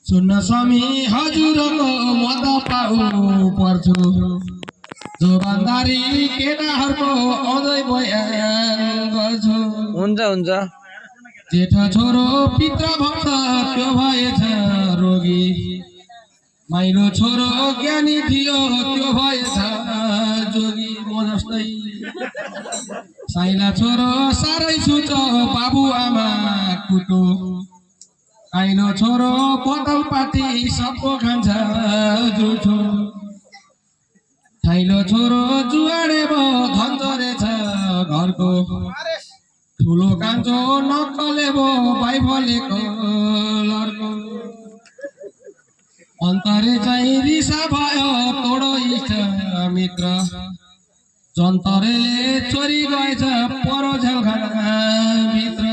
सुन्न स्वामी हजुरको मद पाउ पर्छु जोबानदारी केटाहरूको अझै बयान गर्छु। हुन्छ हुन्छ। जेठा छोरो पितृभक्त त्यो भएछ रोगी, माइलो छोरो ज्ञानी थियो त्यो भएछ जोगी म जस्तै। साइला छोरो साह्रै सुच बाबु आमा कुटो, काइलो छोरो बोतल पाटी सबको खान्छ जुठो। थाइलो छोरो जुवाडे भो धन्जरेछ घरको, ठुलो कान्छो नक्कले भो बाइफलेको लड्को। अन्तरे चाहिँ रिसा भयो तोडो इष्ट मित्र, जन्तरेले चोरी गएछ परो झ्यालखाना भित्र।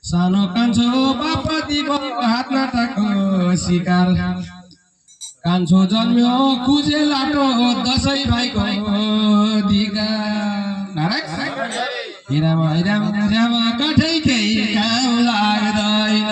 सानो कान्छो बापतिको हात नाटाको शिकार, कान्छो जन्म्यो खुजे लाटो दसैँ भाइको धिकार। हिरामा हिरामा हिरामा कठै केही काम लाग्दैन,